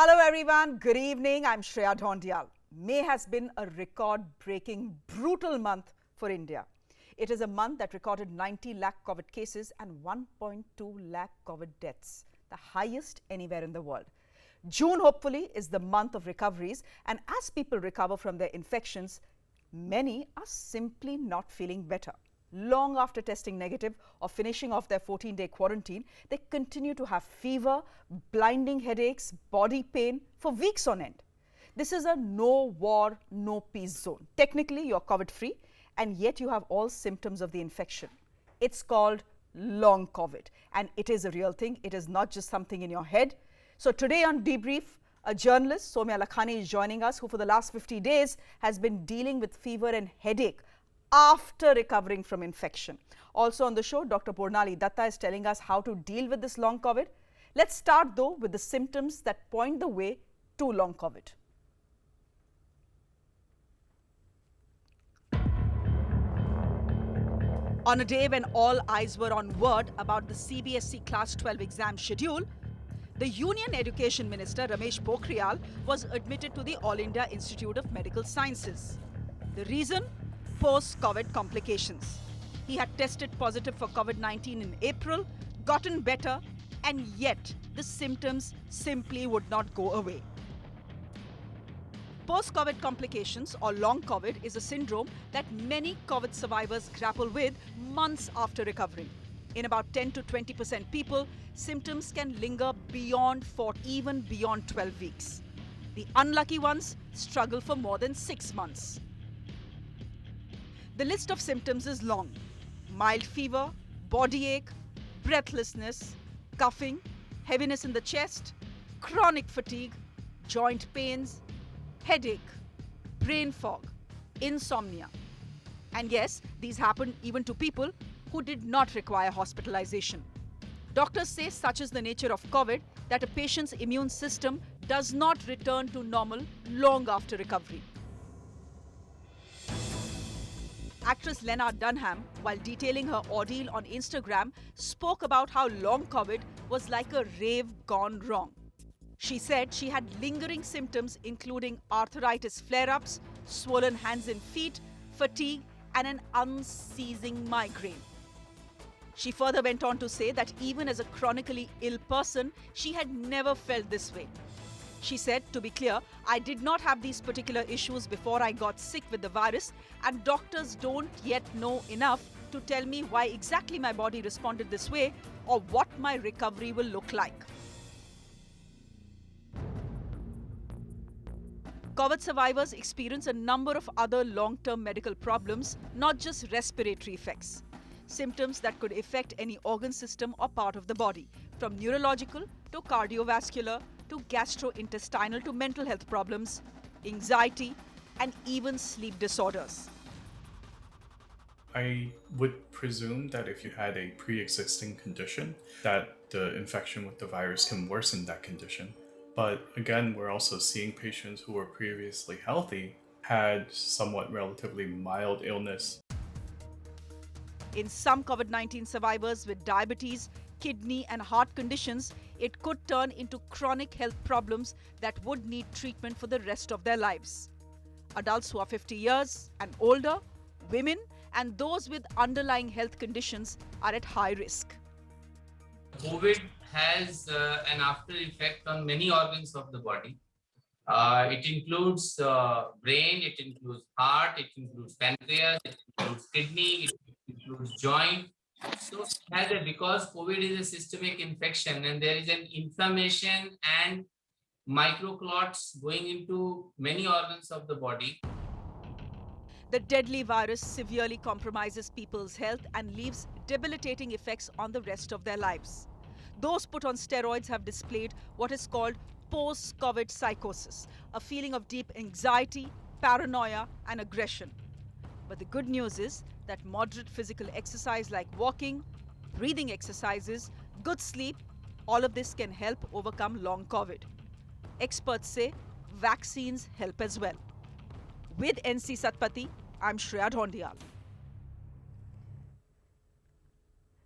Hello everyone, good evening. I'm Shreya Dhoundial. May has been a record-breaking, brutal month for India. It is a month that recorded 90 lakh COVID cases and 1.2 lakh COVID deaths, the highest anywhere in the world. June, hopefully, is the month of recoveries, and as people recover from their infections, many are simply not feeling better. Long after testing negative or finishing off their 14-day quarantine, they continue to have fever, blinding headaches, body pain for weeks on end. This is a no war, no peace zone. Technically, you're COVID-free, and yet you have all symptoms of the infection. It's called long COVID, and it is a real thing. It is not just something in your head. So today on Debrief, a journalist, Somya Lakhani, is joining us, who for the last 50 days has been dealing with fever and headache after recovering from infection. Also on the show, Dr. Purnali Datta is telling us how to deal with this long COVID. Let's start though with the symptoms that point the way to long COVID. On a day when all eyes were on word about the CBSE Class 12 exam schedule, the Union Education Minister Ramesh Pokhriyal was admitted to the All India Institute of Medical Sciences. The reason? Post-COVID complications. He had tested positive for COVID-19 in April, gotten better, and yet the symptoms simply would not go away. Post-COVID complications or long COVID is a syndrome that many COVID survivors grapple with months after recovering. In about 10 to 20% people, symptoms can linger even beyond 12 weeks. The unlucky ones struggle for more than 6 months. The list of symptoms is long. Mild fever, body ache, breathlessness, coughing, heaviness in the chest, chronic fatigue, joint pains, headache, brain fog, insomnia. And yes, these happen even to people who did not require hospitalization. Doctors say such is the nature of COVID that a patient's immune system does not return to normal long after recovery. Actress Lena Dunham, while detailing her ordeal on Instagram, spoke about how long COVID was like a rave gone wrong. She said she had lingering symptoms including arthritis flare-ups, swollen hands and feet, fatigue, and an unceasing migraine. She further went on to say that even as a chronically ill person, she had never felt this way. She said, to be clear, I did not have these particular issues before I got sick with the virus, and doctors don't yet know enough to tell me why exactly my body responded this way or what my recovery will look like. COVID survivors experience a number of other long-term medical problems, not just respiratory effects. Symptoms that could affect any organ system or part of the body, from neurological to cardiovascular to gastrointestinal to mental health problems, anxiety, and even sleep disorders. I would presume that if you had a pre-existing condition, that the infection with the virus can worsen that condition. But again, we're also seeing patients who were previously healthy had somewhat relatively mild illness. In some COVID-19 survivors with diabetes, kidney and heart conditions, it could turn into chronic health problems that would need treatment for the rest of their lives. Adults who are 50 years and older, women, and those with underlying health conditions are at high risk. COVID has an after effect on many organs of the body. It includes brain, it includes heart, it includes pancreas, it includes kidney, it includes joint. So because COVID is a systemic infection and there is an inflammation and microclots going into many organs of the body. The deadly virus severely compromises people's health and leaves debilitating effects on the rest of their lives. Those put on steroids have displayed what is called post-COVID psychosis, a feeling of deep anxiety, paranoia, and aggression. But the good news is that moderate physical exercise like walking, breathing exercises, good sleep, all of this can help overcome long COVID. Experts say vaccines help as well. With NC Satpathy, I'm Shreya Dhoundial.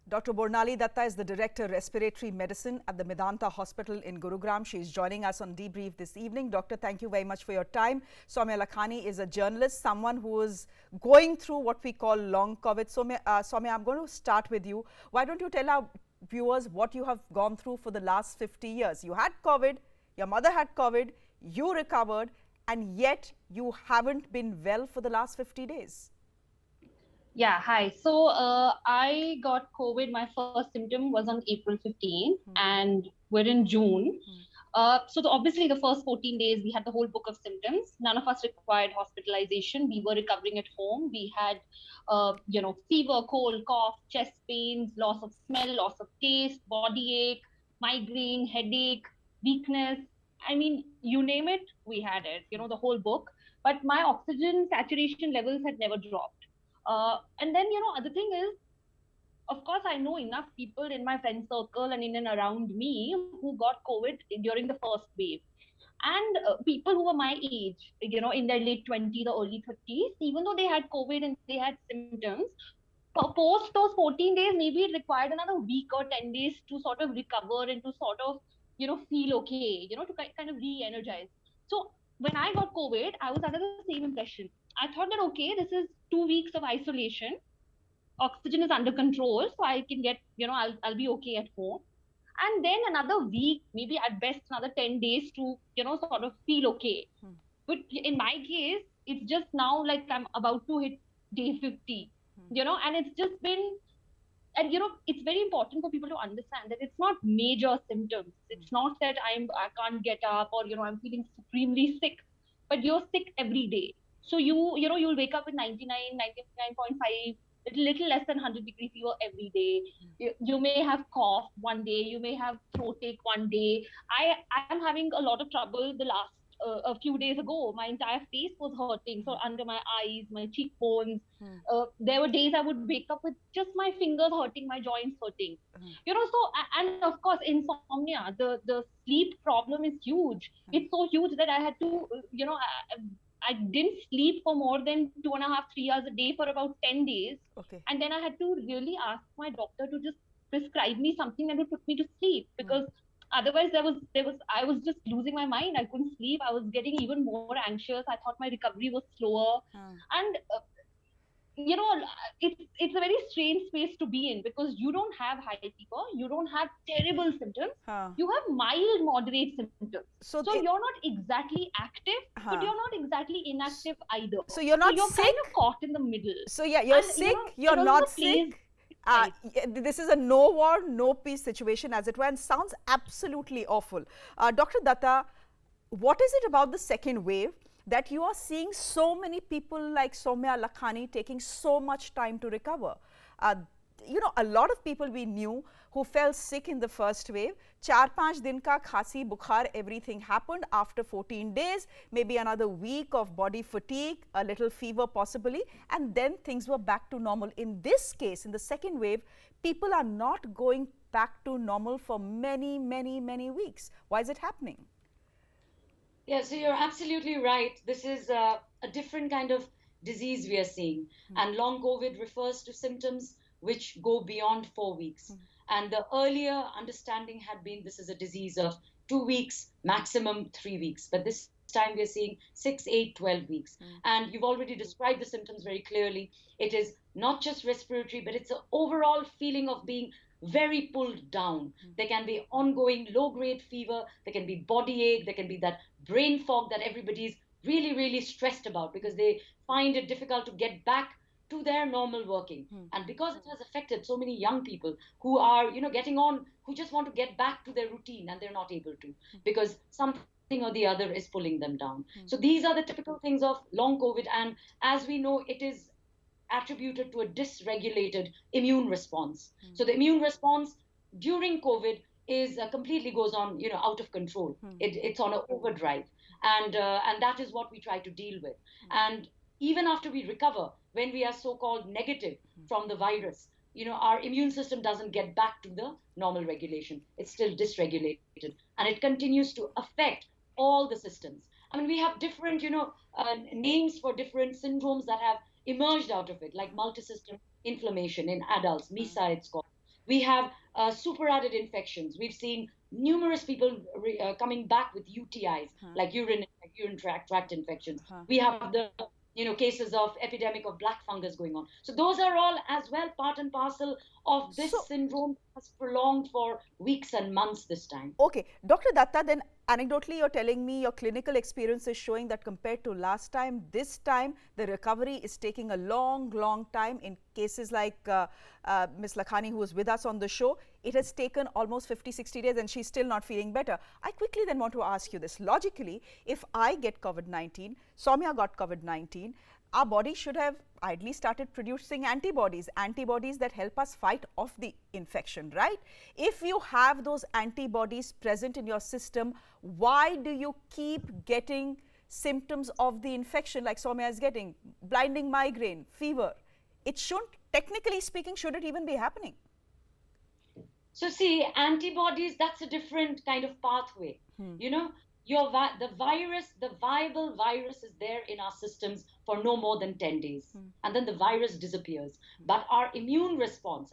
Dr. Bornali Datta is the Director, Respiratory Medicine at the Medanta Hospital in Gurugram. She is joining us on Debrief this evening. Doctor, thank you very much for your time. Somya Lakhani is a journalist, someone who is going through what we call long COVID. Somya, I'm going to start with you. Why don't you tell our viewers what you have gone through for the last 50 years? You had COVID, your mother had COVID, you recovered, and yet you haven't been well for the last 50 days. Yeah, hi. So I got COVID. My first symptom was on April 15, and we're in June. Obviously the first 14 days, we had the whole book of symptoms. None of us required hospitalization. We were recovering at home. We had, fever, cold, cough, chest pains, loss of smell, loss of taste, body ache, migraine, headache, weakness. I mean, you name it, we had it, the whole book. But my oxygen saturation levels had never dropped. And then, other thing is, of course, I know enough people in my friend circle and in and around me who got COVID during the first wave. And people who were my age, in their late 20s or early 30s, even though they had COVID and they had symptoms, post those 14 days, maybe it required another week or 10 days to sort of recover and to sort of, feel okay, to kind of re-energize. So when I got COVID, I was under the same impression. I thought that, okay, this is 2 weeks of isolation. Oxygen is under control, so I can get, I'll be okay at home. And then another week, maybe at best another 10 days to, sort of feel okay. But in my case, it's just now like I'm about to hit day 50, and it's just been, and it's very important for people to understand that it's not major symptoms. It's not that I can't get up or, I'm feeling supremely sick, but you're sick every day. So you'll wake up with 99, 99.5, little less than 100-degree fever every day. You may have cough one day, you may have throat ache one day. I am having a lot of trouble the last a few days ago. My entire face was hurting, so under my eyes, my cheekbones. There were days I would wake up with just my fingers hurting, my joints hurting. So, and of course insomnia, the sleep problem is huge. It's so huge that I had to, I didn't sleep for more than 2.5, 3 hours a day for about 10 days. Okay. And then I had to really ask my doctor to just prescribe me something that would put me to sleep, because otherwise I was just losing my mind. I couldn't sleep. I was getting even more anxious. I thought my recovery was slower. And it's a very strange space to be in, because you don't have high fever, you don't have terrible symptoms, you have mild moderate symptoms. So you're not exactly active, but you're not exactly inactive either. So you're not you're sick, kind of caught in the middle. So yeah, you're sick, you're not sick. This is a no war, no peace situation, as it were, and sounds absolutely awful. Dr. Datta, what is it about the second wave that you are seeing so many people like Somya Lakhani taking so much time to recover? A lot of people we knew who fell sick in the first wave, 4-5 din ka khasi, bukhar, everything happened. After 14 days, maybe another week of body fatigue, a little fever possibly, and then things were back to normal. In this case, in the second wave, people are not going back to normal for many, many, many weeks. Why is it happening? Yeah, so you're absolutely right. This is a different kind of disease we are seeing. And long COVID refers to symptoms which go beyond 4 weeks. And the earlier understanding had been this is a disease of 2 weeks, maximum 3 weeks. But this time we are seeing 6, 8, 12 weeks. And you've already described the symptoms very clearly. It is not just respiratory, but it's an overall feeling of being very pulled down. There can be ongoing low-grade fever, there can be body ache, there can be that brain fog that everybody's really, really stressed about, because they find it difficult to get back to their normal working. And because it has affected so many young people who are, getting on, who just want to get back to their routine, and they're not able to, because something or the other is pulling them down. So these are the typical things of long COVID. And as we know, it is attributed to a dysregulated immune response. So the immune response during COVID is completely goes on, out of control. It's on an overdrive, and that is what we try to deal with. And even after we recover, when we are so-called negative from the virus, our immune system doesn't get back to the normal regulation. It's still dysregulated, and it continues to affect all the systems. I mean, we have different, names for different syndromes that have emerged out of it, like multisystem inflammation in adults, MISA it's called. We have superadded infections. We've seen numerous people coming back with UTIs, like urine tract infections. We have the cases of epidemic of black fungus going on. So those are all as well part and parcel of this So, syndrome that's prolonged for weeks and months this time. okay, Dr. Datta, then anecdotally you're telling me your clinical experience is showing that compared to last time, this time the recovery is taking a long time. In cases like Ms. Lakhani, who was with us on the show, it has taken almost 50-60 days and she's still not feeling better. I quickly then want to ask you this. Logically, if I get COVID-19, Somya got COVID-19, our body should have ideally started producing antibodies that help us fight off the infection, right? If you have those antibodies present in your system, why do you keep getting symptoms of the infection like Somya is getting, blinding migraine, fever? It shouldn't, technically speaking, should it even be happening? So see, antibodies, that's a different kind of pathway. You know, the viable virus is there in our systems for no more than 10 days. And then the virus disappears. But our immune response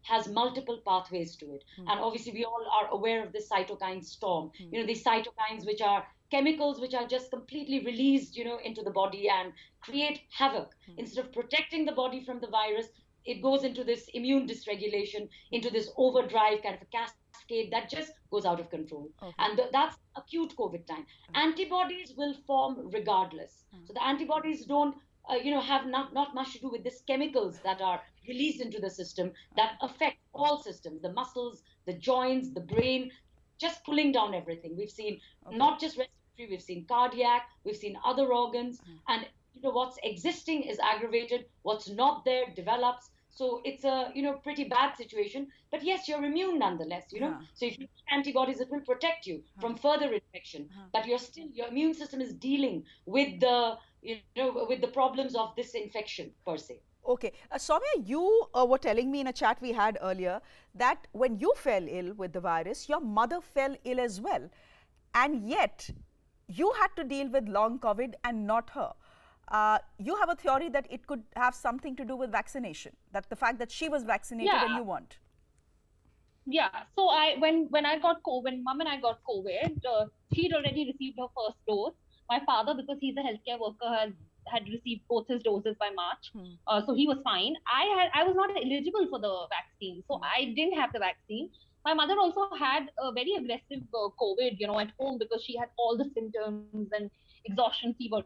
has multiple pathways to it. And obviously we all are aware of this cytokine storm. You know, these cytokines, which are chemicals which are just completely released, into the body and create havoc. Instead of protecting the body from the virus, it goes into this immune dysregulation, into this overdrive kind of a cascade that just goes out of control. Okay. And that's acute COVID time. Antibodies will form regardless. So the antibodies don't, have not much to do with these chemicals that are released into the system that affect all systems, the muscles, the joints, the brain, just pulling down everything. We've seen not just respiratory, we've seen cardiac, we've seen other organs, and what's existing is aggravated, what's not there develops. So it's a pretty bad situation, but yes, you're immune nonetheless. So if you take antibodies, it will protect you from further infection. But your immune system is dealing with the with the problems of this infection per se. Okay, Somya, you were telling me in a chat we had earlier that when you fell ill with the virus, your mother fell ill as well, and yet you had to deal with long COVID and not her. You have a theory that it could have something to do with vaccination, that the fact that she was vaccinated and you weren't. Yeah, so when I got COVID, when mom and I got COVID, she'd already received her first dose. My father, because he's a healthcare worker, had received both his doses by March, so he was fine. I was not eligible for the vaccine, so I didn't have the vaccine. My mother also had a very aggressive COVID, at home, because she had all the symptoms and exhaustion, fever,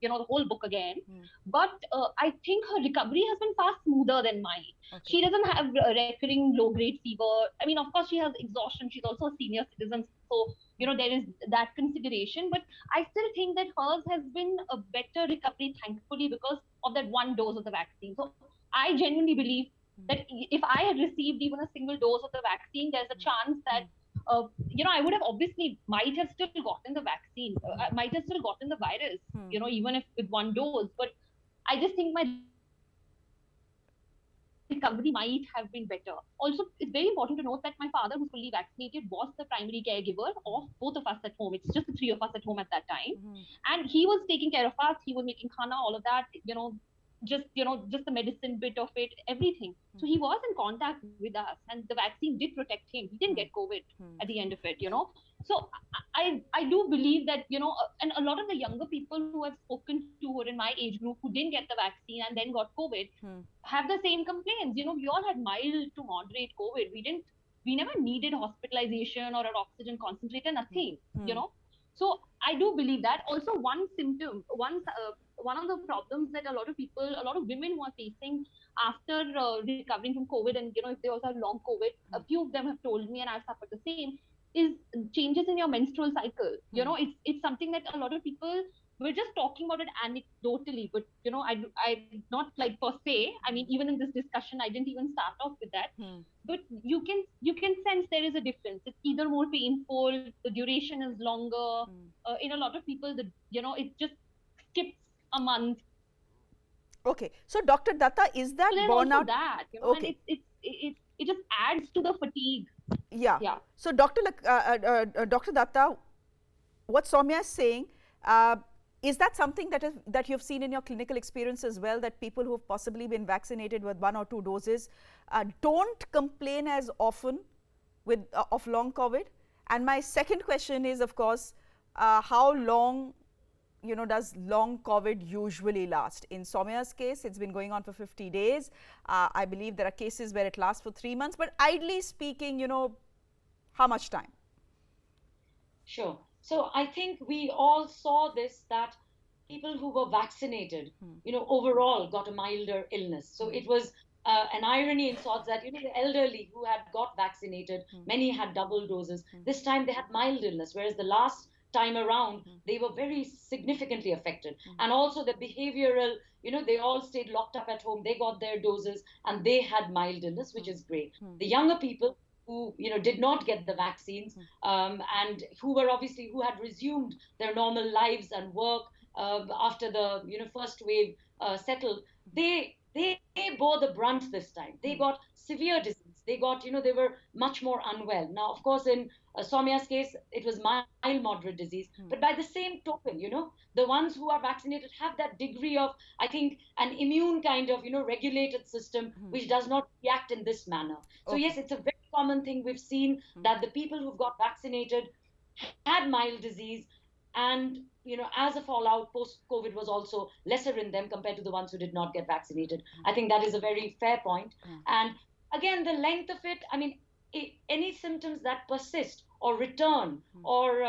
the whole book again. But I think her recovery has been far smoother than mine. Okay. She doesn't have recurring low-grade fever. I mean, of course, she has exhaustion. She's also a senior citizen, so there is that consideration. But I still think that hers has been a better recovery, thankfully, because of that one dose of the vaccine. So I genuinely believe that if I had received even a single dose of the vaccine, there's a chance that I would have might have still gotten the vaccine, might have still gotten the virus, even if with one dose. But I just think my recovery might have been better. Also, it's very important to note that my father, who's fully vaccinated, was the primary caregiver of both of us at home. It's just the three of us at home at that time. And he was taking care of us. He was making khana, all of that, just the medicine bit of it, everything. So he was in contact with us, and the vaccine did protect him. He didn't get COVID at the end of it. So I do believe that and a lot of the younger people who have spoken to her in my age group who didn't get the vaccine and then got COVID have the same complaints. We all had mild to moderate COVID. We never needed hospitalization or an oxygen concentrator, nothing. So I do believe that. Also, one symptom, one of the problems that a lot of women who are facing after recovering from COVID, and if they also have long COVID, a few of them have told me, and I've suffered the same, is changes in your menstrual cycle. It's something that a lot of people, we're just talking about it anecdotally, but I not like per se. I mean, even in this discussion, I didn't even start off with that. But you can sense there is a difference. It's either more painful, the duration is longer. In a lot of people, it just skips a month. Okay, so Dr. Datta, is that burnout? That, okay. And it just adds to the fatigue. Yeah. So Dr. Datta, what Somya is saying, Is that something that you've seen in your clinical experience as well, that people who've possibly been vaccinated with 1 or 2 doses don't complain as often of long COVID? And my second question is, of course, how long does long COVID usually last? In Somya's case, it's been going on for 50 days. I believe there are cases where it lasts for 3 months. But ideally speaking, how much time? Sure. So I think we all saw this, that people who were vaccinated, overall got a milder illness. So it was an irony in sorts that, the elderly who had got vaccinated, many had double doses. This time they had mild illness, whereas the last time around, they were very significantly affected. And also the behavioral, they all stayed locked up at home. They got their doses and they had mild illness, which is great. The younger people who did not get the vaccines and who had resumed their normal lives and work after the first wave settled, they bore the brunt this time. They got severe disease. They were much more unwell. Now, of course, in Somya's case, it was mild moderate disease. But by the same token, the ones who are vaccinated have that degree of, I think, an immune kind of regulated system which does not react in this manner. So yes, it's a very common thing we've seen, that the people who've got vaccinated had mild disease, and as a fallout, post-COVID was also lesser in them compared to the ones who did not get vaccinated. I think that is a very fair point. And again, the length of it, I mean, any symptoms that persist or return, or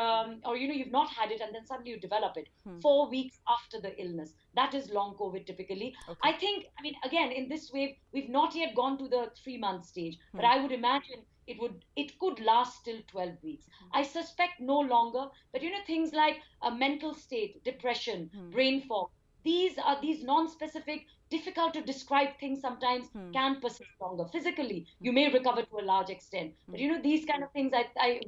you've not had it and then suddenly you develop it 4 weeks after the illness, that is long COVID typically. I think, I mean, again, in this wave, we've not yet gone to the 3-month stage, but I would imagine it could last till 12 weeks. I suspect no longer, but things like a mental state, depression, brain fog, these non-specific, difficult to describe things sometimes can persist longer. Physically, you may recover to a large extent, but these kind of things,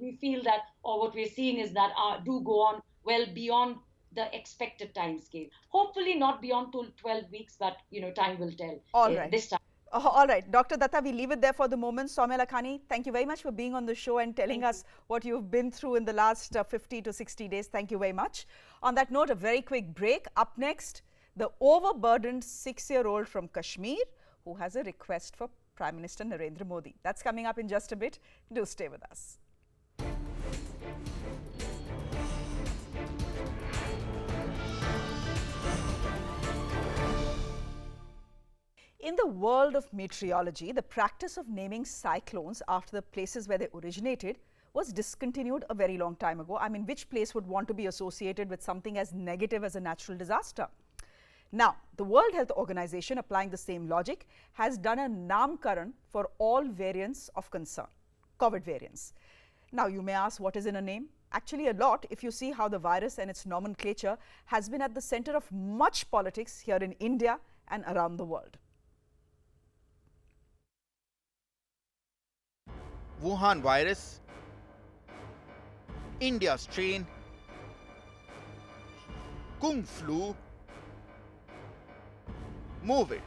we feel that, or what we're seeing is that do go on well beyond the expected time scale. Hopefully not beyond 12 weeks, but time will tell. All right. This time. All right, Dr. Datta, we leave it there for the moment. Somya Lakhani, thank you very much for being on the show and telling us what you've been through in the last 50 to 60 days. Thank you very much. On that note, a very quick break. Up next, the overburdened 6-year-old from Kashmir who has a request for Prime Minister Narendra Modi. That's coming up in just a bit. Do stay with us. In the world of meteorology, the practice of naming cyclones after the places where they originated was discontinued a very long time ago. I mean, which place would want to be associated with something as negative as a natural disaster? Now, the World Health Organization, applying the same logic, has done a namkaran for all variants of concern, COVID variants. Now, you may ask, what is in a name? Actually, a lot, if you see how the virus and its nomenclature has been at the center of much politics here in India and around the world. Wuhan virus, India strain, Kung flu, move it.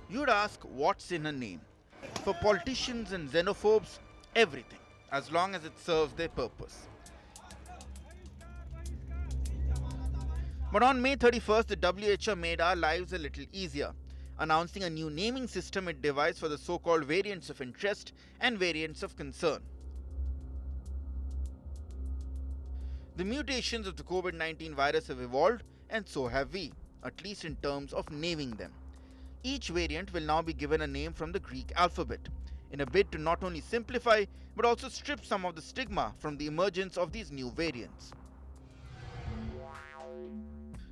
You'd ask, what's in a name? For politicians and xenophobes, everything, as long as it serves their purpose. But on May 31st, the WHO made our lives a little easier, announcing a new naming system it devised for the so-called variants of interest and variants of concern. The mutations of the COVID-19 virus have evolved, and so have we, at least in terms of naming them. Each variant will now be given a name from the Greek alphabet, in a bid to not only simplify, but also strip some of the stigma from the emergence of these new variants.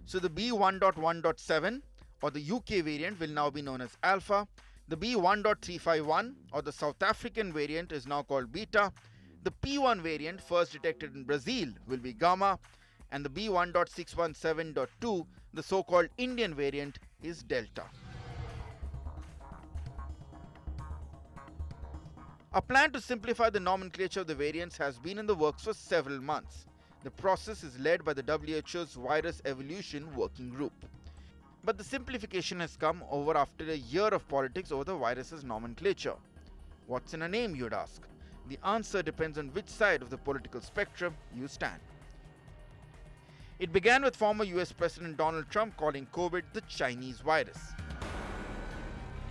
So the B1.1.7 or the UK variant will now be known as Alpha. The B1.351 or the South African variant is now called Beta. The P1 variant, first detected in Brazil, will be Gamma, and the B1.617.2, the so-called Indian variant, is Delta. A plan to simplify the nomenclature of the variants has been in the works for several months. The process is led by the WHO's Virus Evolution Working Group. But the simplification has come over after a year of politics over the virus's nomenclature. What's in a name, you'd ask? The answer depends on which side of the political spectrum you stand. It began with former US President Donald Trump calling COVID the Chinese virus.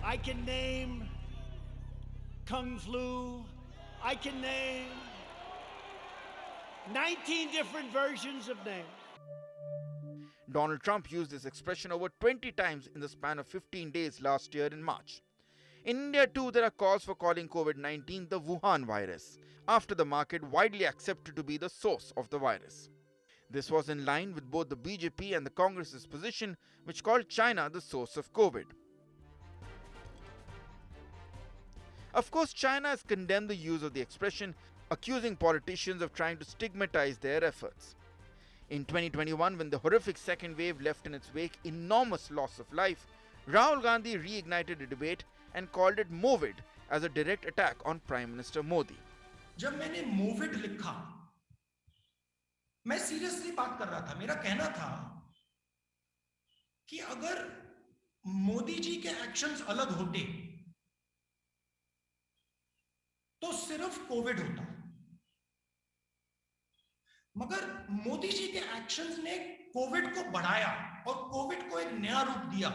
I can name Kung Flu. I can name 19 different versions of names. Donald Trump used this expression over 20 times in the span of 15 days last year in March. In India too, there are calls for calling COVID-19 the Wuhan virus, after the market widely accepted to be the source of the virus. This was in line with both the BJP and the Congress's position, which called China the source of COVID. Of course, China has condemned the use of the expression, accusing politicians of trying to stigmatize their efforts. In 2021, when the horrific second wave left in its wake enormous loss of life, Rahul Gandhi reignited a debate and called it Movid as a direct attack on Prime Minister Modi. जब मैंने मोविड लिखा, मैं seriously बात कर रहा था. मेरा कहना था कि अगर मोदी जी के एक्शंस अलग होते तो सिर्फ कोविड होता, मगर मोदी जी के एक्शंस ने कोविड को बढ़ाया और कोविड को एक नया रूप दिया.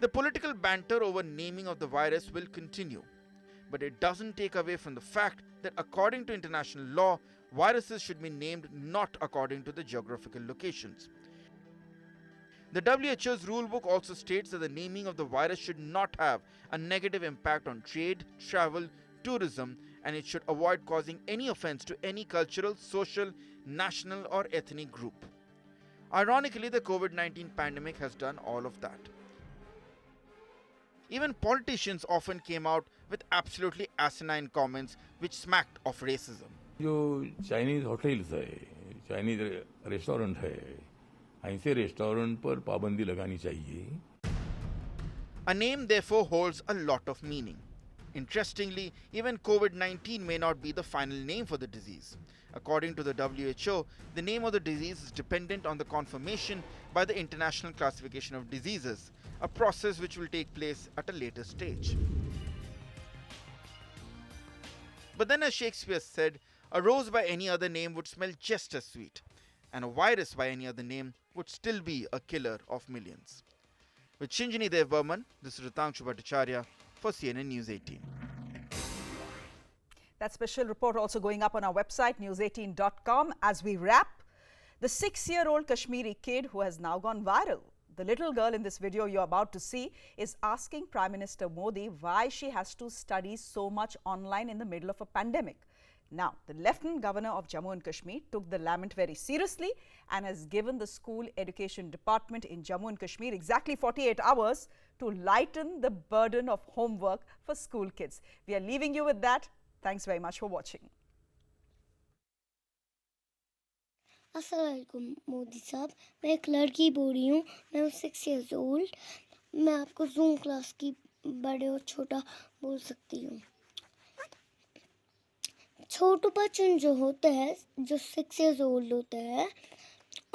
The political banter over naming of the virus will continue, but it doesn't take away from the fact that according to international law, viruses should be named not according to the geographical locations. The WHO's rulebook also states that the naming of the virus should not have a negative impact on trade, travel, tourism, and it should avoid causing any offense to any cultural, social, national, or ethnic group. Ironically, the COVID-19 pandemic has done all of that. Even politicians often came out with absolutely asinine comments which smacked of racism. जो Chinese hotels है, Chinese restaurant है, ऐसे restaurant पर पाबंदी लगानी चाहिए. A name therefore holds a lot of meaning. Interestingly, even COVID-19 may not be the final name for the disease. According to the WHO, the name of the disease is dependent on the confirmation by the International Classification of Diseases, a process which will take place at a later stage. But then, as Shakespeare said, a rose by any other name would smell just as sweet, and a virus by any other name would still be a killer of millions. With Shinjini Dev Burman, this is Ritangshu Bhattacharya for CNN News 18. That special report also going up on our website, news18.com. As we wrap, the 6-year-old Kashmiri kid who has now gone viral. The little girl in this video you're about to see is asking Prime Minister Modi why she has to study so much online in the middle of a pandemic. Now, the Lieutenant Governor of Jammu and Kashmir took the lament very seriously and has given the school education department in Jammu and Kashmir exactly 48 hours to lighten the burden of homework for school kids. We are leaving you with that. Thanks very much for watching. अस्सलामुअलैकुम मोदी साहब, मैं एक लड़की बोल रही हूँ. मैं 6 years old. मैं आपको जूम क्लास की बड़े और छोटा बोल सकती हूँ. छोटे बच्चे जो होते हैं, जो 6 years old होते हैं,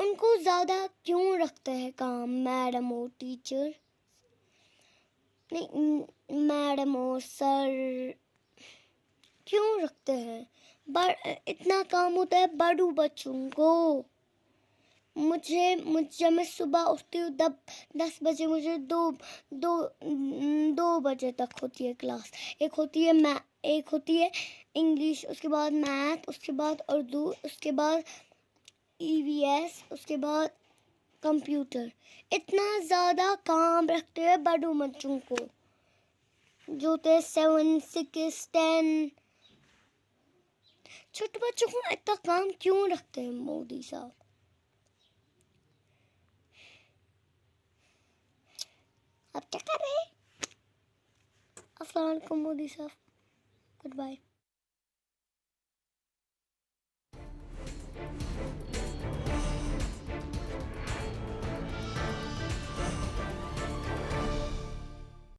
उनको ज़्यादा क्यों रखते हैं काम मैडम और टीचर? नहीं, मैडम और सर क्यों रखते हैं? इतना काम होता है बड़ों बच्चों को. जब मैं सुबह उठती हूँ 10 बजे, मुझे दो बजे तक होती है क्लास. एक होती है इंग्लिश, उसके बाद मैथ, उसके बाद उर्दू, उसके बाद EVS, उसके बाद कंप्यूटर. इतना ज़्यादा काम रखते हैं बड़ों बच्चों को, जो थे 7, 6, 10. छोटे बच्चों को इतना काम क्यों रखते हैं मोदी साहब? आप क्या कर रहे हैं? अस्सलाम वालेकुम मोदी साहब. Good bye.